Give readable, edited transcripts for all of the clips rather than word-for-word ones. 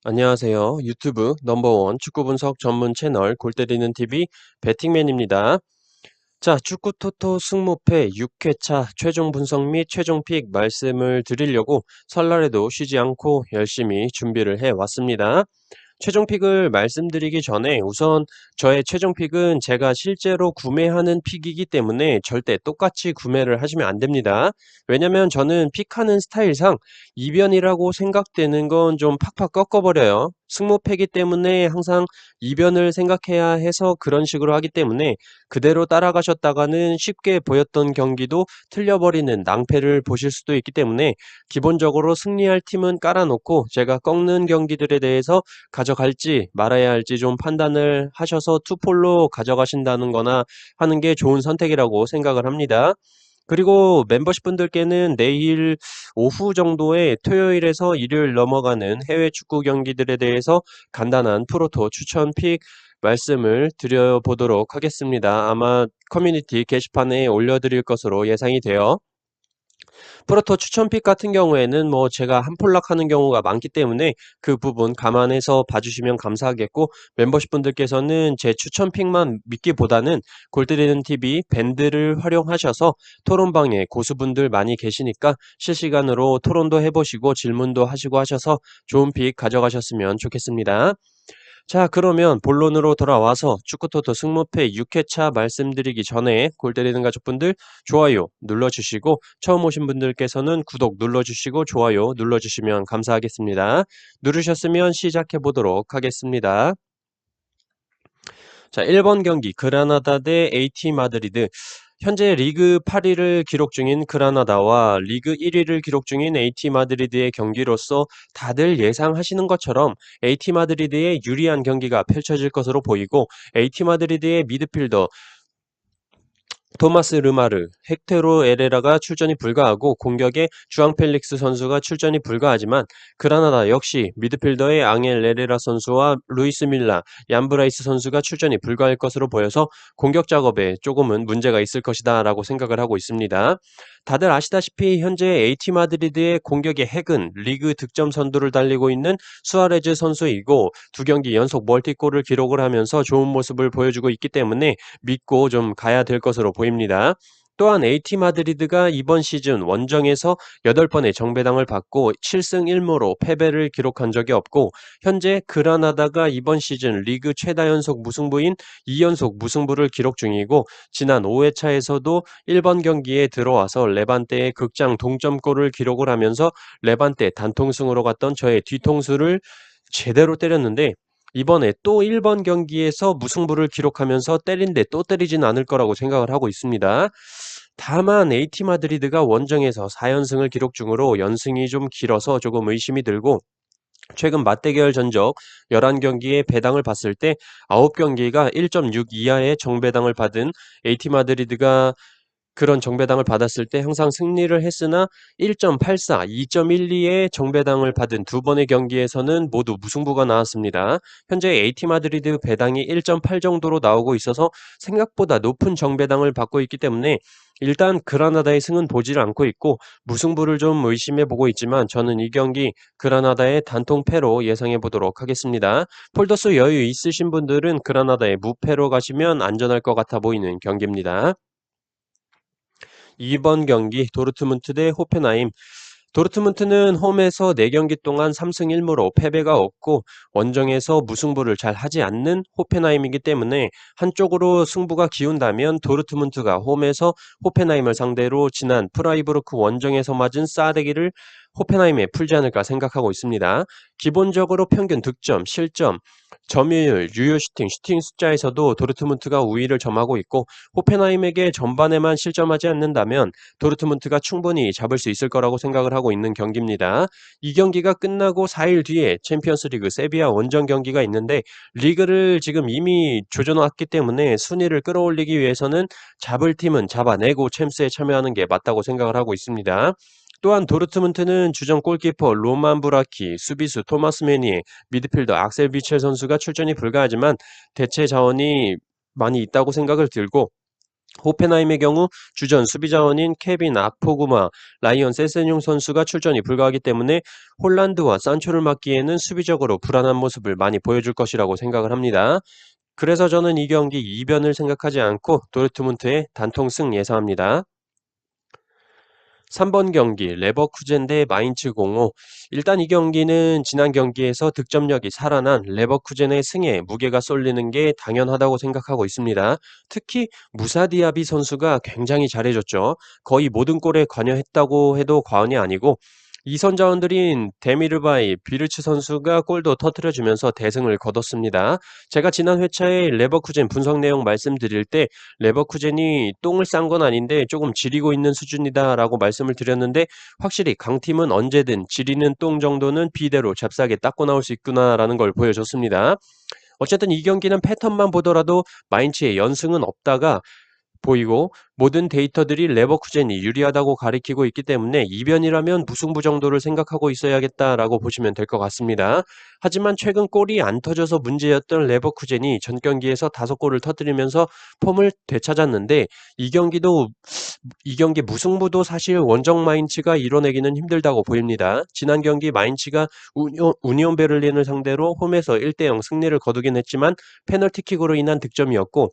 안녕하세요. 유튜브 넘버원 축구 분석 전문 채널 골 때리는 TV 배팅맨입니다. 자, 축구 토토 승무패 6회차 최종 분석 및 최종 픽 말씀을 드리려고 설날에도 쉬지 않고 열심히 준비를 해 왔습니다. 최종 픽을 말씀드리기 전에 우선 저의 최종 픽은 제가 실제로 구매하는 픽이기 때문에 절대 똑같이 구매를 하시면 안 됩니다. 왜냐면 저는 픽하는 스타일상 이변이라고 생각되는 건 좀 팍팍 꺾어버려요. 승모패기 때문에 항상 이변을 생각해야 해서 그런 식으로 하기 때문에 그대로 따라가셨다가는 쉽게 보였던 경기도 틀려버리는 낭패를 보실 수도 있기 때문에 기본적으로 승리할 팀은 깔아놓고 제가 꺾는 경기들에 대해서 가져갈지 말아야 할지 좀 판단을 하셔서 투폴로 가져가신다는 거나 하는 게 좋은 선택이라고 생각을 합니다. 그리고 멤버십 분들께는 내일 오후 정도에 토요일에서 일요일 넘어가는 해외 축구 경기들에 대해서 간단한 프로토 추천 픽 말씀을 드려보도록 하겠습니다. 아마 커뮤니티 게시판에 올려드릴 것으로 예상이 돼요. 프로토 추천픽 같은 경우에는 뭐 제가 한폴락하는 경우가 많기 때문에 그 부분 감안해서 봐주시면 감사하겠고, 멤버십 분들께서는 제 추천픽만 믿기보다는 골드리는 TV 밴드를 활용하셔서 토론방에 고수분들 많이 계시니까 실시간으로 토론도 해보시고 질문도 하시고 하셔서 좋은 픽 가져가셨으면 좋겠습니다. 자, 그러면 본론으로 돌아와서 축구토토 승무패 6회차 말씀드리기 전에 골 때리는 가족분들 좋아요 눌러주시고, 처음 오신 분들께서는 구독 눌러주시고 좋아요 눌러주시면 감사하겠습니다. 누르셨으면 시작해 보도록 하겠습니다. 자, 1번 경기 그라나다 대 AT 마드리드. 현재 리그 8위를 기록 중인 그라나다와 리그 1위를 기록 중인 AT 마드리드의 경기로서 다들 예상하시는 것처럼 AT 마드리드의 유리한 경기가 펼쳐질 것으로 보이고, AT 마드리드의 미드필더 토마스 르마르, 헥테로 에레라가 출전이 불가하고 공격에 주앙 펠릭스 선수가 출전이 불가하지만, 그라나다 역시 미드필더의 앙헬 에레라 선수와 루이스 밀라, 얀브라이스 선수가 출전이 불가할 것으로 보여서 공격 작업에 조금은 문제가 있을 것이다 라고 생각을 하고 있습니다. 다들 아시다시피 현재 AT 마드리드의 공격의 핵은 리그 득점 선두를 달리고 있는 수아레즈 선수이고, 두 경기 연속 멀티골을 기록을 하면서 좋은 모습을 보여주고 있기 때문에 믿고 좀 가야 될 것으로 보입니다. 또한 AT 마드리드가 이번 시즌 원정에서 8번의 정배당을 받고 7승 1무로 패배를 기록한 적이 없고, 현재 그라나다가 이번 시즌 리그 최다 연속 무승부인 2연속 무승부를 기록 중이고, 지난 5회차에서도 1번 경기에 들어와서 레반테의 극장 동점골을 기록을 하면서 레반테 단통승으로 갔던 저의 뒤통수를 제대로 때렸는데, 이번에 또 1번 경기에서 무승부를 기록하면서 때린데 또 때리진 않을 거라고 생각을 하고 있습니다. 다만 AT 마드리드가 원정에서 4연승을 기록 중으로 연승이 좀 길어서 조금 의심이 들고, 최근 맞대결 전적 11경기의 배당을 봤을 때 9경기가 1.6 이하의 정배당을 받은 AT 마드리드가 그런 정배당을 받았을 때 항상 승리를 했으나 1.84, 2.12의 정배당을 받은 두 번의 경기에서는 모두 무승부가 나왔습니다. 현재 AT 마드리드 배당이 1.8 정도로 나오고 있어서 생각보다 높은 정배당을 받고 있기 때문에 일단 그라나다의 승은 보지를 않고 있고, 무승부를 좀 의심해 보고 있지만 저는 이 경기 그라나다의 단통 패로 예상해 보도록 하겠습니다. 폴더스 여유 있으신 분들은 그라나다의 무패로 가시면 안전할 것 같아 보이는 경기입니다. 2번 경기 도르트문트 대 호펜하임. 도르트문트는 홈에서 4경기 동안 3승 1무로 패배가 없고, 원정에서 무승부를 잘 하지 않는 호펜하임이기 때문에 한쪽으로 승부가 기운다면 도르트문트가 홈에서 호펜하임을 상대로 지난 프라이부르크 원정에서 맞은 싸대기를 호펜하임에 풀지 않을까 생각하고 있습니다. 기본적으로 평균 득점, 실점, 점유율, 유효 슈팅, 슈팅 숫자에서도 도르트문트가 우위를 점하고 있고, 호펜하임에게 전반에만 실점하지 않는다면 도르트문트가 충분히 잡을 수 있을 거라고 생각을 하고 있는 경기입니다. 이 경기가 끝나고 4일 뒤에 챔피언스리그 세비야 원정 경기가 있는데, 리그를 지금 이미 조져놨기 때문에 순위를 끌어올리기 위해서는 잡을 팀은 잡아내고 챔스에 참여하는 게 맞다고 생각을 하고 있습니다. 또한 도르트문트는 주전 골키퍼 로만 브라키, 수비수 토마스 메니에, 미드필더 악셀 비첼 선수가 출전이 불가하지만 대체 자원이 많이 있다고 생각을 들고, 호펜하임의 경우 주전 수비 자원인 케빈 아포구마, 라이언 세세뇽 선수가 출전이 불가하기 때문에 홀란드와 산초를 맡기에는 수비적으로 불안한 모습을 많이 보여줄 것이라고 생각을 합니다. 그래서 저는 이 경기 이변을 생각하지 않고 도르트문트의 단통승 예상합니다. 3번 경기 레버쿠젠 대 마인츠 05. 일단 이 경기는 지난 경기에서 득점력이 살아난 레버쿠젠의 승에 무게가 쏠리는 게 당연하다고 생각하고 있습니다. 특히 무사 디아비 선수가 굉장히 잘해줬죠. 거의 모든 골에 관여했다고 해도 과언이 아니고 이선 자원들인 데미르바이, 비르츠 선수가 골도 터뜨려주면서 대승을 거뒀습니다. 제가 지난 회차에 레버쿠젠 분석 내용 말씀드릴 때 레버쿠젠이 똥을 싼 건 아닌데 조금 지리고 있는 수준이다라고 말씀을 드렸는데 확실히 강팀은 언제든 지리는 똥 정도는 비대로 잽싸게 닦고 나올 수 있구나라는 걸 보여줬습니다. 어쨌든 이 경기는 패턴만 보더라도 마인츠의 연승은 없다가 보이고 모든 데이터들이 레버쿠젠이 유리하다고 가리키고 있기 때문에 이변이라면 무승부 정도를 생각하고 있어야겠다라고 보시면 될 것 같습니다. 하지만 최근 골이 안 터져서 문제였던 레버쿠젠이 전 경기에서 5골을 터뜨리면서 폼을 되찾았는데 이 경기도 이 경기 무승부도 사실 원정 마인츠가 이뤄내기는 힘들다고 보입니다. 지난 경기 마인츠가 우니온 베를린을 상대로 홈에서 1대0 승리를 거두긴 했지만 페널티킥으로 인한 득점이었고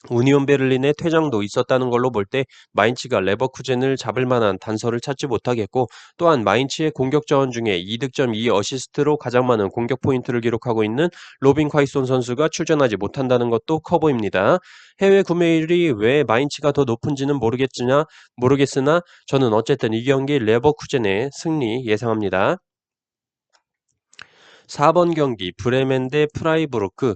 우니온 베를린의 퇴장도 있었다는 걸로 볼 때 마인츠가 레버쿠젠을 잡을 만한 단서를 찾지 못하겠고 또한 마인츠의 공격 자원 중에 2득점 2어시스트로 가장 많은 공격 포인트를 기록하고 있는 로빈 콰이손 선수가 출전하지 못한다는 것도 커 보입니다. 해외 구매율이 왜 마인츠가 더 높은지는 모르겠으나 저는 어쨌든 이 경기 레버쿠젠의 승리 예상합니다. 4번 경기 브레멘 대 프라이부르크.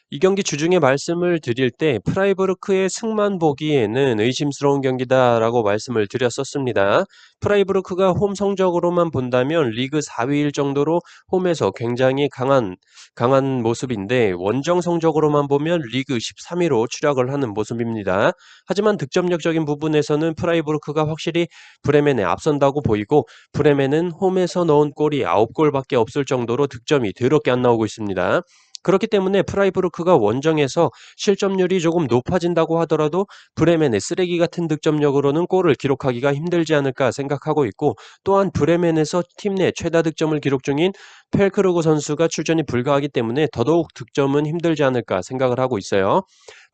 이 경기 주중에 말씀을 드릴 때 프라이부르크의 승만 보기에는 의심스러운 경기다라고 말씀을 드렸었습니다. 프라이부르크가 홈 성적으로만 본다면 리그 4위일 정도로 홈에서 굉장히 강한 모습인데 원정 성적으로만 보면 리그 13위로 추락을 하는 모습입니다. 하지만 득점력적인 부분에서는 프라이부르크가 확실히 브레멘에 앞선다고 보이고 브레멘은 홈에서 넣은 골이 9골밖에 없을 정도로 득점이 더럽게 안 나오고 있습니다. 그렇기 때문에 프라이부르크가 원정에서 실점률이 조금 높아진다고 하더라도 브레멘의 쓰레기 같은 득점력으로는 골을 기록하기가 힘들지 않을까 생각하고 있고 또한 브레멘에서 팀 내 최다 득점을 기록 중인 펠크루그 선수가 출전이 불가하기 때문에 더더욱 득점은 힘들지 않을까 생각을 하고 있어요.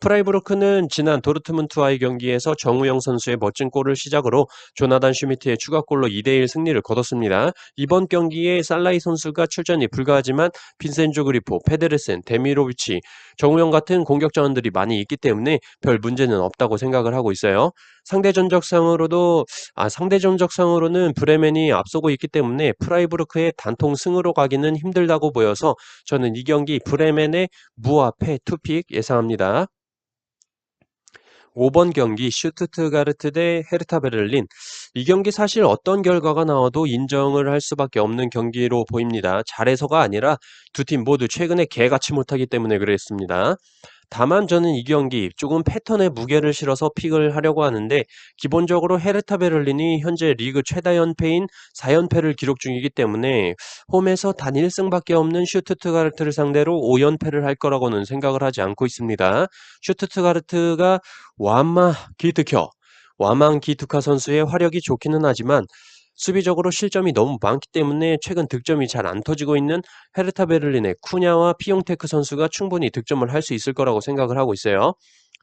프라이부르크는 지난 도르트문트와의 경기에서 정우영 선수의 멋진 골을 시작으로 조나단 슈미트의 추가골로 2대1 승리를 거뒀습니다. 이번 경기에 살라이 선수가 출전이 불가하지만 빈센조 그리포, 페데르센, 데미로비치, 정우영 같은 공격 자원들이 많이 있기 때문에 별 문제는 없다고 생각을 하고 있어요. 상대 전적상으로는 브레멘이 앞서고 있기 때문에 프라이부르크의 단통 승으로 가기는 힘들다고 보여서 저는 이 경기 브레멘의 무와 패 투픽 예상합니다. 5번 경기 슈투트가르트 대 헤르타 베를린. 이 경기 사실 어떤 결과가 나와도 인정을 할 수밖에 없는 경기로 보입니다. 잘해서가 아니라 두 팀 모두 최근에 개같이 못하기 때문에 그랬습니다. 다만 저는 이 경기 조금 패턴에 무게를 실어서 픽을 하려고 하는데 기본적으로 헤르타 베를린이 현재 리그 최다 연패인 4연패를 기록 중이기 때문에 홈에서 단 1승밖에 없는 슈투트가르트를 상대로 5연패를 할 거라고는 생각을 하지 않고 있습니다. 슈투트가르트가 와마 기트켜 와망 기투카 선수의 화력이 좋기는 하지만 수비적으로 실점이 너무 많기 때문에 최근 득점이 잘 안 터지고 있는 헤르타 베를린의 쿠냐와 피용테크 선수가 충분히 득점을 할 수 있을 거라고 생각을 하고 있어요.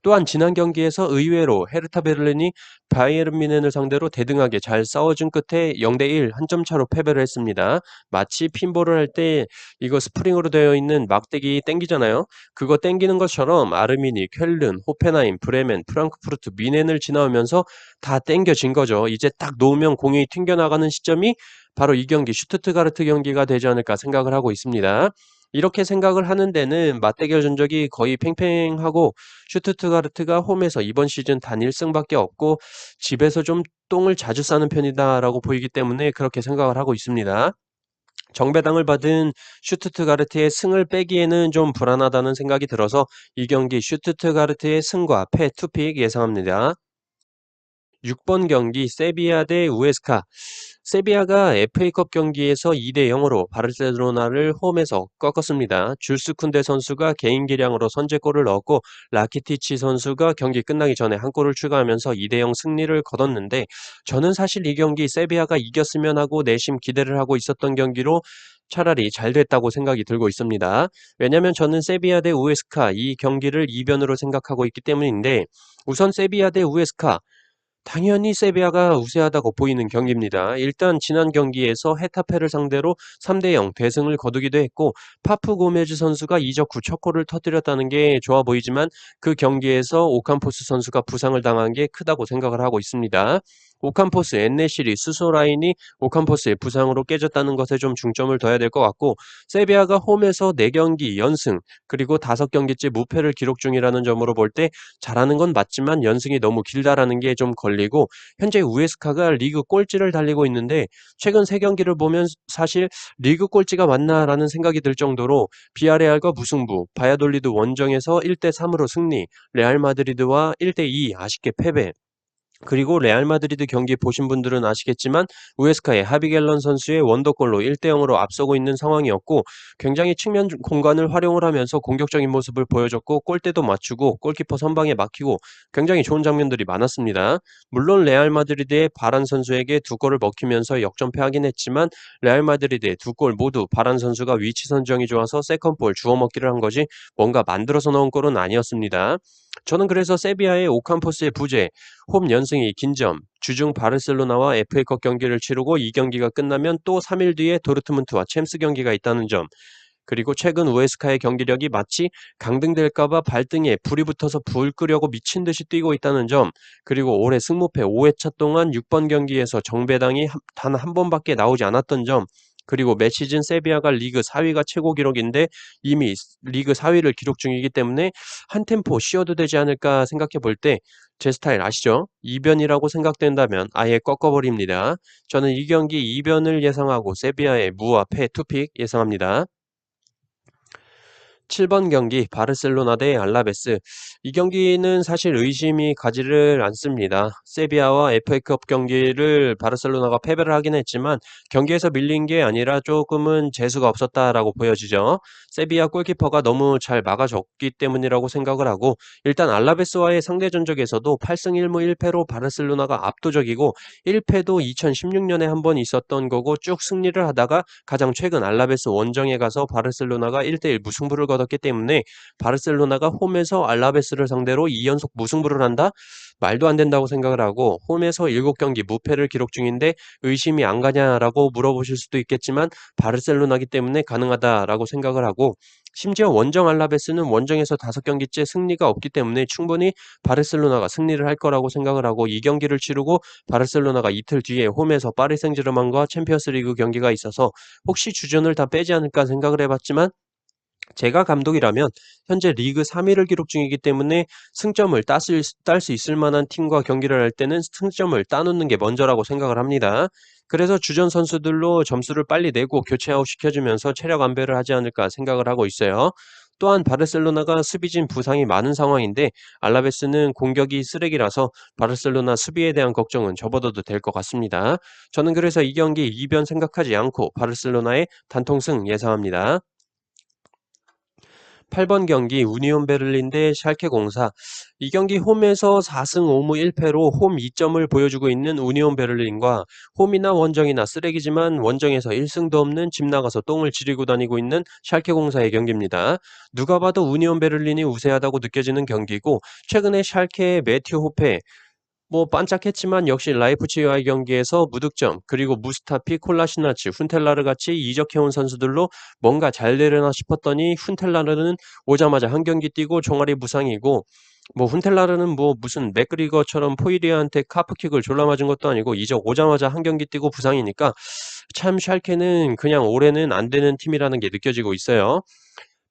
또한 지난 경기에서 의외로 헤르타 베를린이 바이에른 뮌헨을 상대로 대등하게 잘 싸워준 끝에 0대1 한 점 차로 패배를 했습니다. 마치 핀볼을 할 때 이거 스프링으로 되어 있는 막대기 땡기잖아요. 그거 땡기는 것처럼 아르미니, 쾰른, 호펜하임, 브레멘, 프랑크푸르트, 뮌헨을 지나오면서 다 땡겨진 거죠. 이제 딱 놓으면 공이 튕겨나가는 시점이 바로 이 경기 슈투트가르트 경기가 되지 않을까 생각을 하고 있습니다. 이렇게 생각을 하는 데는 맞대결 전적이 거의 팽팽하고 슈투트가르트가 홈에서 이번 시즌 단 1승밖에 없고 집에서 좀 똥을 자주 싸는 편이다라고 보이기 때문에 그렇게 생각을 하고 있습니다. 정배당을 받은 슈투트가르트의 승을 빼기에는 좀 불안하다는 생각이 들어서 이 경기 슈투트가르트의 승과 패 투픽 예상합니다. 6번 경기 세비야 대 우에스카. 세비야가 FA컵 경기에서 2대 0으로 바르셀로나를 홈에서 꺾었습니다. 줄스 쿤데 선수가 개인 기량으로 선제골을 넣었고 라키티치 선수가 경기 끝나기 전에 한 골을 추가하면서 2대 0 승리를 거뒀는데 저는 사실 이 경기 세비야가 이겼으면 하고 내심 기대를 하고 있었던 경기로 차라리 잘 됐다고 생각이 들고 있습니다. 왜냐하면 저는 세비야 대 우에스카 이 경기를 이변으로 생각하고 있기 때문인데 우선 세비야 대 우에스카 당연히 세비야가 우세하다고 보이는 경기입니다. 일단 지난 경기에서 헤타페를 상대로 3대 0 대승을 거두기도 했고 파프 고메즈 선수가 이적 후 첫 골을 터뜨렸다는 게 좋아 보이지만 그 경기에서 오캄포스 선수가 부상을 당한 게 크다고 생각을 하고 있습니다. 오캄포스, 엔네시리, 수소 라인이 오캄포스의 부상으로 깨졌다는 것에 좀 중점을 둬야 될 것 같고 세비야가 홈에서 4경기 연승 그리고 5경기째 무패를 기록 중이라는 점으로 볼 때 잘하는 건 맞지만 연승이 너무 길다라는 게 좀 걸리고 현재 우에스카가 리그 꼴찌를 달리고 있는데 최근 3경기를 보면 사실 리그 꼴찌가 맞나라는 생각이 들 정도로 비아레알과 무승부, 바야돌리드 원정에서 1대 3으로 승리, 레알 마드리드와 1대 2 아쉽게 패배. 그리고 레알 마드리드 경기 보신 분들은 아시겠지만 우에스카의 하비겔런 선수의 원더골로 1대 0으로 앞서고 있는 상황이었고 굉장히 측면 공간을 활용을 하면서 공격적인 모습을 보여줬고 골대도 맞추고 골키퍼 선방에 막히고 굉장히 좋은 장면들이 많았습니다. 물론 레알 마드리드의 바란 선수에게 2골을 먹히면서 역전패하긴 했지만 레알 마드리드의 2골 모두 바란 선수가 위치 선정이 좋아서 세컨볼 주워 먹기를 한 거지 뭔가 만들어서 넣은 골은 아니었습니다. 저는 그래서 세비야의 오캄포스의 부재 홈 연승이 긴 점, 주중 바르셀로나와 FA컵 경기를 치르고 이 경기가 끝나면 또 3일 뒤에 도르트문트와 챔스 경기가 있다는 점, 그리고 최근 우에스카의 경기력이 마치 강등될까봐 발등에 불이 붙어서 불 끄려고 미친 듯이 뛰고 있다는 점, 그리고 올해 승무패 5회차 동안 6번 경기에서 정배당이 단 한 번밖에 나오지 않았던 점, 그리고 매 시즌 세비야가 리그 4위가 최고 기록인데 이미 리그 4위를 기록 중이기 때문에 한 템포 쉬어도 되지 않을까 생각해 볼 때 제 스타일 아시죠? 이변이라고 생각된다면 아예 꺾어버립니다. 저는 이 경기 이변을 예상하고 세비야의 무와 패 투픽 예상합니다. 7번 경기 바르셀로나 대 알라베스. 이 경기는 사실 의심이 가지를 않습니다. 세비야와 FA컵 경기를 바르셀로나가 패배를 하긴 했지만 경기에서 밀린 게 아니라 조금은 재수가 없었다라고 보여지죠. 세비야 골키퍼가 너무 잘 막아줬기 때문이라고 생각을 하고 일단 알라베스와의 상대 전적에서도 8승 1무 1패로 바르셀로나가 압도적이고 1패도 2016년에 한 번 있었던 거고 쭉 승리를 하다가 가장 최근 알라베스 원정에 가서 바르셀로나가 1대1 무승부를 거뒀기 때문에 바르셀로나가 홈에서 알라베스를 상대로 2연속 무승부를 한다? 말도 안 된다고 생각을 하고 홈에서 7경기 무패를 기록 중인데 의심이 안 가냐라고 물어보실 수도 있겠지만 바르셀로나기 때문에 가능하다라고 생각을 하고 심지어 원정 알라베스는 원정에서 5경기째 승리가 없기 때문에 충분히 바르셀로나가 승리를 할 거라고 생각을 하고 이 경기를 치르고 바르셀로나가 이틀 뒤에 홈에서 파리 생제르맹과 챔피언스리그 경기가 있어서 혹시 주전을 다 빼지 않을까 생각을 해봤지만 제가 감독이라면 현재 리그 3위를 기록 중이기 때문에 승점을 딸 수 있을 만한 팀과 경기를 할 때는 승점을 따놓는 게 먼저라고 생각을 합니다. 그래서 주전 선수들로 점수를 빨리 내고 교체 아웃 시켜주면서 체력 안배를 하지 않을까 생각을 하고 있어요. 또한 바르셀로나가 수비진 부상이 많은 상황인데 알라베스는 공격이 쓰레기라서 바르셀로나 수비에 대한 걱정은 접어둬도 될 것 같습니다. 저는 그래서 이 경기 이변 생각하지 않고 바르셀로나의 단통승 예상합니다. 8번 경기 우니온 베를린 대 샬케 04. 이 경기 홈에서 4승 5무 1패로 홈 2점을 보여주고 있는 우니온 베를린과 홈이나 원정이나 쓰레기지만 원정에서 1승도 없는 집 나가서 똥을 지리고 다니고 있는 샬케 04의 경기입니다. 누가 봐도 우니온 베를린이 우세하다고 느껴지는 경기고 최근에 샬케의 매튜 호페 반짝했지만 역시 라이프치히와의 경기에서 무득점, 그리고 무스타피, 콜라시나츠, 훈텔라르 같이 이적해온 선수들로 뭔가 잘 되려나 싶었더니 훈텔라르는 오자마자 한 경기 뛰고 종아리 부상이고 훈텔라르는 무슨 맥그리거처럼 포이리아한테 카프킥을 졸라 맞은 것도 아니고 이적 오자마자 한 경기 뛰고 부상이니까 참 샬케는 그냥 올해는 안 되는 팀이라는 게 느껴지고 있어요.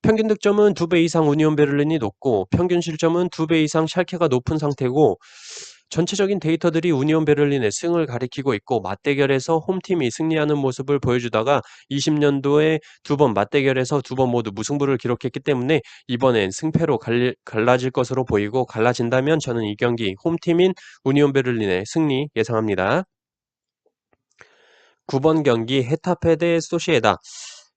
평균 득점은 2배 이상 우니온 베를린이 높고 평균 실점은 2배 이상 샬케가 높은 상태고 전체적인 데이터들이 우니온 베를린의 승을 가리키고 있고 맞대결에서 홈팀이 승리하는 모습을 보여주다가 20년도에 두 번 맞대결에서 두 번 모두 무승부를 기록했기 때문에 이번엔 승패로 갈라질 것으로 보이고 갈라진다면 저는 이 경기 홈팀인 우니온 베를린의 승리 예상합니다. 9번 경기 헤타페 대 소시에다.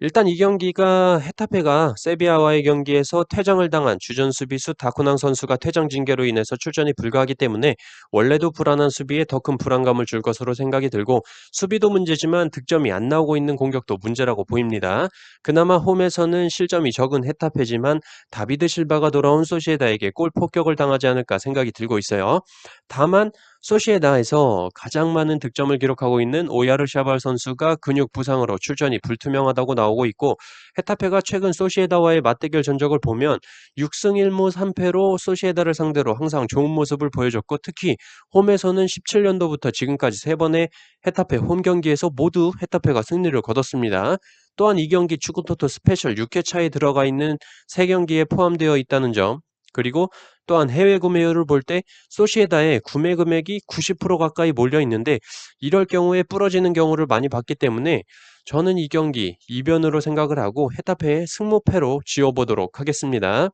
일단 이 경기가 헤타페가 세비야와의 경기에서 퇴장을 당한 주전 수비수 다쿠낭 선수가 퇴장 징계로 인해서 출전이 불가하기 때문에 원래도 불안한 수비에 더 큰 불안감을 줄 것으로 생각이 들고 수비도 문제지만 득점이 안 나오고 있는 공격도 문제라고 보입니다. 그나마 홈에서는 실점이 적은 헤타페지만 다비드 실바가 돌아온 소시에다에게 골 폭격을 당하지 않을까 생각이 들고 있어요. 다만 소시에다에서 가장 많은 득점을 기록하고 있는 오야르샤발 선수가 근육 부상으로 출전이 불투명하다고 나오고 있고 헤타페가 최근 소시에다와의 맞대결 전적을 보면 6승 1무 3패로 소시에다를 상대로 항상 좋은 모습을 보여줬고 특히 홈에서는 17년도부터 지금까지 3번의 헤타페 홈 경기에서 모두 헤타페가 승리를 거뒀습니다. 또한 이 경기 축구토토 스페셜 6회차에 들어가 있는 3경기에 포함되어 있다는 점 그리고 또한 해외 구매율을 볼 때 소시에다의 구매 금액이 90% 가까이 몰려 있는데 이럴 경우에 부러지는 경우를 많이 봤기 때문에 저는 이 경기 이변으로 생각을 하고 헤타페의 승무패로 지어보도록 하겠습니다.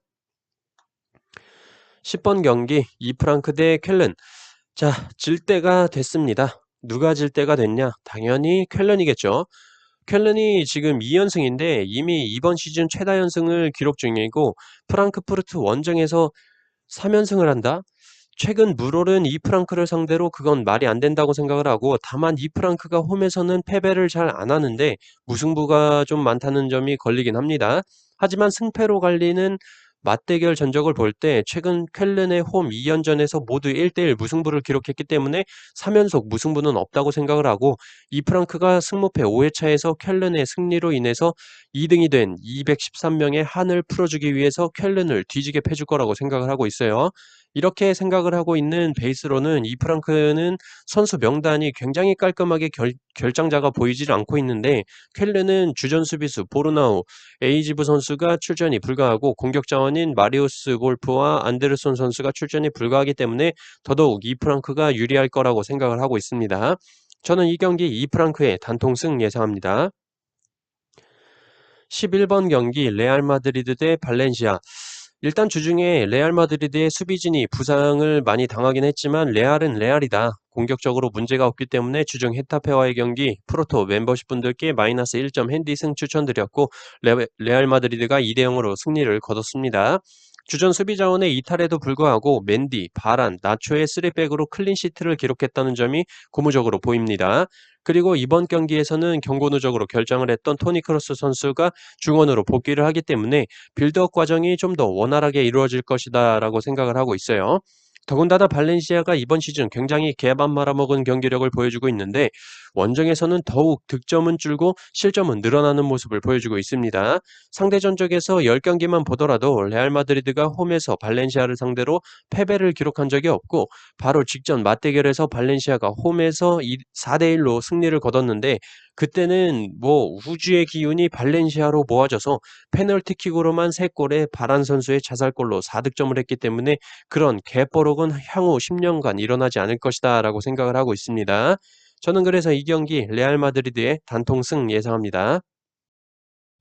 10번 경기 이프랑크 대 쾰른. 자, 질 때가 됐습니다. 누가 질 때가 됐냐? 당연히 쾰른이겠죠. 쾰른이 지금 2연승인데 이미 이번 시즌 최다 연승을 기록 중이고 프랑크푸르트 원정에서 3연승을 한다? 최근 물오른 이프랑크를 상대로 그건 말이 안 된다고 생각을 하고 다만 이프랑크가 홈에서는 패배를 잘 안 하는데 무승부가 좀 많다는 점이 걸리긴 합니다. 하지만 승패로 갈리는 맞대결 전적을 볼 때 최근 쾰른의 홈 2연전에서 모두 1대1 무승부를 기록했기 때문에 3연속 무승부는 없다고 생각을 하고 이프랑크가 승무패 5회차에서 쾰른의 승리로 인해서 2등이 된 213명의 한을 풀어주기 위해서 쾰른을 뒤지게 패줄 거라고 생각을 하고 있어요. 이렇게 생각을 하고 있는 베이스로는 이프랑크는 선수 명단이 굉장히 깔끔하게 결장자가 보이질 않고 있는데 쾰른은 주전 수비수 보르나우, 에이지브 선수가 출전이 불가하고 공격 자원인 마리우스 골프와 안데르손 선수가 출전이 불가하기 때문에 더더욱 이프랑크가 유리할 거라고 생각을 하고 있습니다. 저는 이 경기 이프랑크의 단통승 예상합니다. 11번 경기 레알 마드리드 대 발렌시아. 일단 주중에 레알 마드리드의 수비진이 부상을 많이 당하긴 했지만 레알은 레알이다. 공격적으로 문제가 없기 때문에 주중 헤타페와의 경기 프로토 멤버십 분들께 마이너스 1점 핸디승 추천드렸고 레알 마드리드가 2대0으로 승리를 거뒀습니다. 주전 수비 자원의 이탈에도 불구하고 맨디, 바란, 나초의 3백으로 클린시트를 기록했다는 점이 고무적으로 보입니다. 그리고 이번 경기에서는 경고 누적으로 결정을 했던 토니 크로스 선수가 중원으로 복귀를 하기 때문에 빌드업 과정이 좀 더 원활하게 이루어질 것이다라고 생각을 하고 있어요. 더군다나 발렌시아가 이번 시즌 굉장히 개밥 말아먹은 경기력을 보여주고 있는데 원정에서는 더욱 득점은 줄고 실점은 늘어나는 모습을 보여주고 있습니다. 상대 전적에서 10경기만 보더라도 레알 마드리드가 홈에서 발렌시아를 상대로 패배를 기록한 적이 없고 바로 직전 맞대결에서 발렌시아가 홈에서 4대1로 승리를 거뒀는데 그때는 뭐 우주의 기운이 발렌시아로 모아져서 페널티킥으로만 3골에 바란 선수의 자살골로 4득점을 했기 때문에 그런 개뽀록은 향후 10년간 일어나지 않을 것이다 라고 생각을 하고 있습니다. 저는 그래서 이 경기 레알 마드리드의 단통승 예상합니다.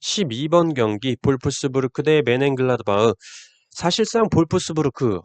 12번 경기 볼프스부르크 대 메넨글라드바흐. 사실상 볼프스부르크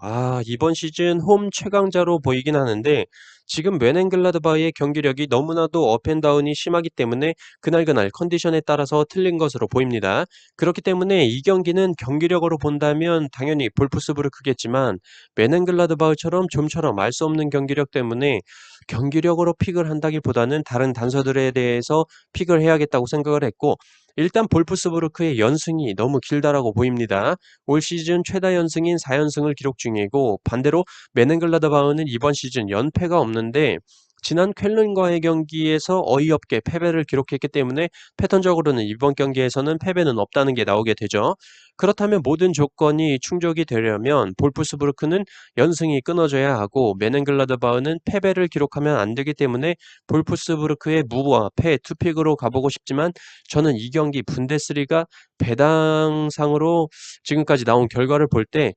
이번 시즌 홈 최강자로 보이긴 하는데 지금 메넨글라드바흐의 경기력이 너무나도 업앤다운이 심하기 때문에 그날그날 컨디션에 따라서 틀린 것으로 보입니다. 그렇기 때문에 이 경기는 경기력으로 본다면 당연히 볼프스부르크겠지만 메넨글라드바흐처럼 좀처럼 알 수 없는 경기력 때문에 경기력으로 픽을 한다기보다는 다른 단서들에 대해서 픽을 해야겠다고 생각을 했고 일단 볼프스부르크의 연승이 너무 길다라고 보입니다. 올 시즌 최다 연승인 4연승을 기록 중이고 반대로 메넨글라드바흐는 이번 시즌 연패가 없는데 지난 쾰른과의 경기에서 어이없게 패배를 기록했기 때문에 패턴적으로는 이번 경기에서는 패배는 없다는 게 나오게 되죠. 그렇다면 모든 조건이 충족이 되려면 볼프스부르크는 연승이 끊어져야 하고 메넨글라드바흐는 패배를 기록하면 안 되기 때문에 볼프스부르크의 무와 패 투픽으로 가보고 싶지만 저는 이 경기 분데스리가 배당상으로 지금까지 나온 결과를 볼 때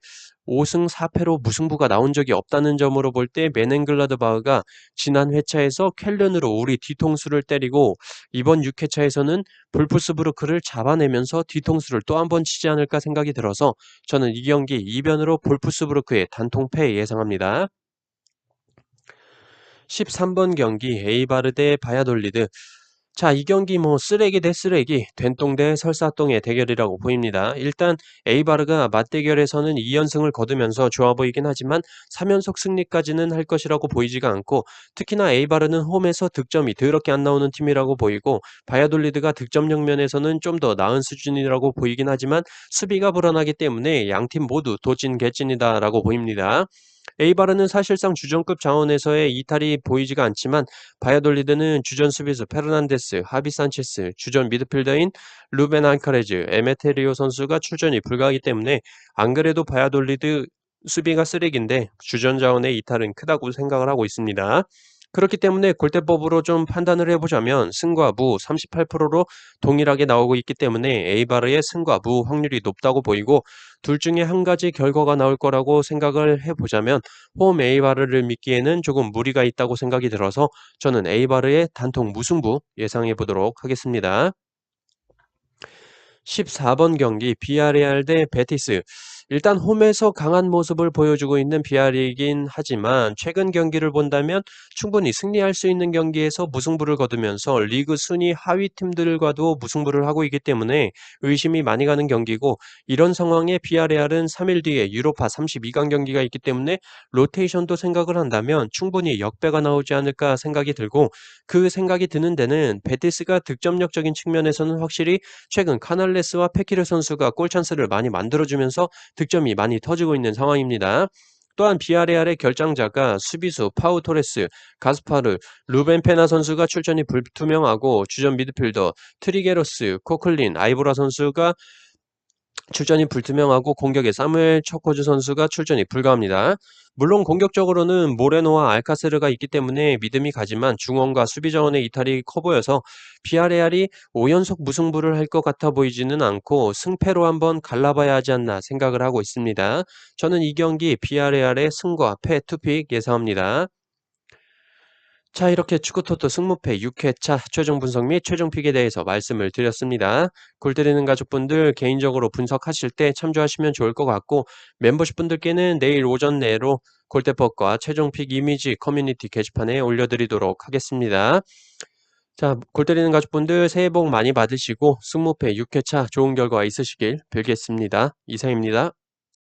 5승 4패로 무승부가 나온 적이 없다는 점으로 볼 때 메넨글라드바흐가 지난 회차에서 쾰른으로 우리 뒤통수를 때리고 이번 6회차에서는 볼프스부르크를 잡아내면서 뒤통수를 또 한 번 치지 않을까 생각이 들어서 저는 이 경기 이변으로 볼프스부르크의 단통패 예상합니다. 13번 경기 에이바르 대 바야돌리드. 자, 이 경기 뭐 쓰레기 대 쓰레기, 된똥 대 설사똥의 대결이라고 보입니다. 일단 에이바르가 맞대결에서는 2연승을 거두면서 좋아 보이긴 하지만 3연속 승리까지는 할 것이라고 보이지가 않고 특히나 에이바르는 홈에서 득점이 더럽게 안 나오는 팀이라고 보이고 바야돌리드가 득점력 면에서는 좀 더 나은 수준이라고 보이긴 하지만 수비가 불안하기 때문에 양팀 모두 도찐 개찐이다라고 보입니다. 에이바르는 사실상 주전급 자원에서의 이탈이 보이지가 않지만 바야돌리드는 주전 수비수 페르난데스, 하비 산체스, 주전 미드필더인 루벤 안카레즈, 에메테리오 선수가 출전이 불가하기 때문에 안 그래도 바야돌리드 수비가 쓰레기인데 주전 자원의 이탈은 크다고 생각을 하고 있습니다. 그렇기 때문에 골대법으로 좀 판단을 해보자면 승과 무 38%로 동일하게 나오고 있기 때문에 에이바르의 승과 무 확률이 높다고 보이고 둘 중에 한 가지 결과가 나올 거라고 생각을 해보자면 홈 에이바르를 믿기에는 조금 무리가 있다고 생각이 들어서 저는 에이바르의 단통 무승부 예상해 보도록 하겠습니다. 14번 경기 비아레알 대 베티스. 일단 홈에서 강한 모습을 보여주고 있는 비아리이긴 하지만 최근 경기를 본다면 충분히 승리할 수 있는 경기에서 무승부를 거두면서 리그 순위 하위 팀들과도 무승부를 하고 있기 때문에 의심이 많이 가는 경기고 이런 상황에 비아레알은 3일 뒤에 유로파 32강 경기가 있기 때문에 로테이션도 생각을 한다면 충분히 역배가 나오지 않을까 생각이 들고 그 생각이 드는 데는 베티스가 득점력적인 측면에서는 확실히 최근 카날레스와 페키르 선수가 골 찬스를 많이 만들어주면서 득점이 많이 터지고 있는 상황입니다. 또한 비아레알의 결장자가 수비수 파우 토레스, 가스파르, 루벤 페나 선수가 출전이 불투명하고 주전 미드필더 트리게로스, 코클린, 아이보라 선수가 출전이 불투명하고 공격에 사무엘 초코즈 선수가 출전이 불가합니다. 물론 공격적으로는 모레노와 알카세르가 있기 때문에 믿음이 가지만 중원과 수비 자원의 이탈이 커 보여서 비아레알이 5연속 무승부를 할 것 같아 보이지는 않고 승패로 한번 갈라봐야 하지 않나 생각을 하고 있습니다. 저는 이 경기 비아레알의 승과 패 투픽 예상합니다. 자, 이렇게 축구토토 승무패 6회차 최종 분석 및 최종 픽에 대해서 말씀을 드렸습니다. 골 때리는 가족분들 개인적으로 분석하실 때 참조하시면 좋을 것 같고 멤버십 분들께는 내일 오전 내로 골대법과 최종 픽 이미지 커뮤니티 게시판에 올려드리도록 하겠습니다. 자, 골 때리는 가족분들 새해 복 많이 받으시고 승무패 6회차 좋은 결과 있으시길 빌겠습니다. 이상입니다.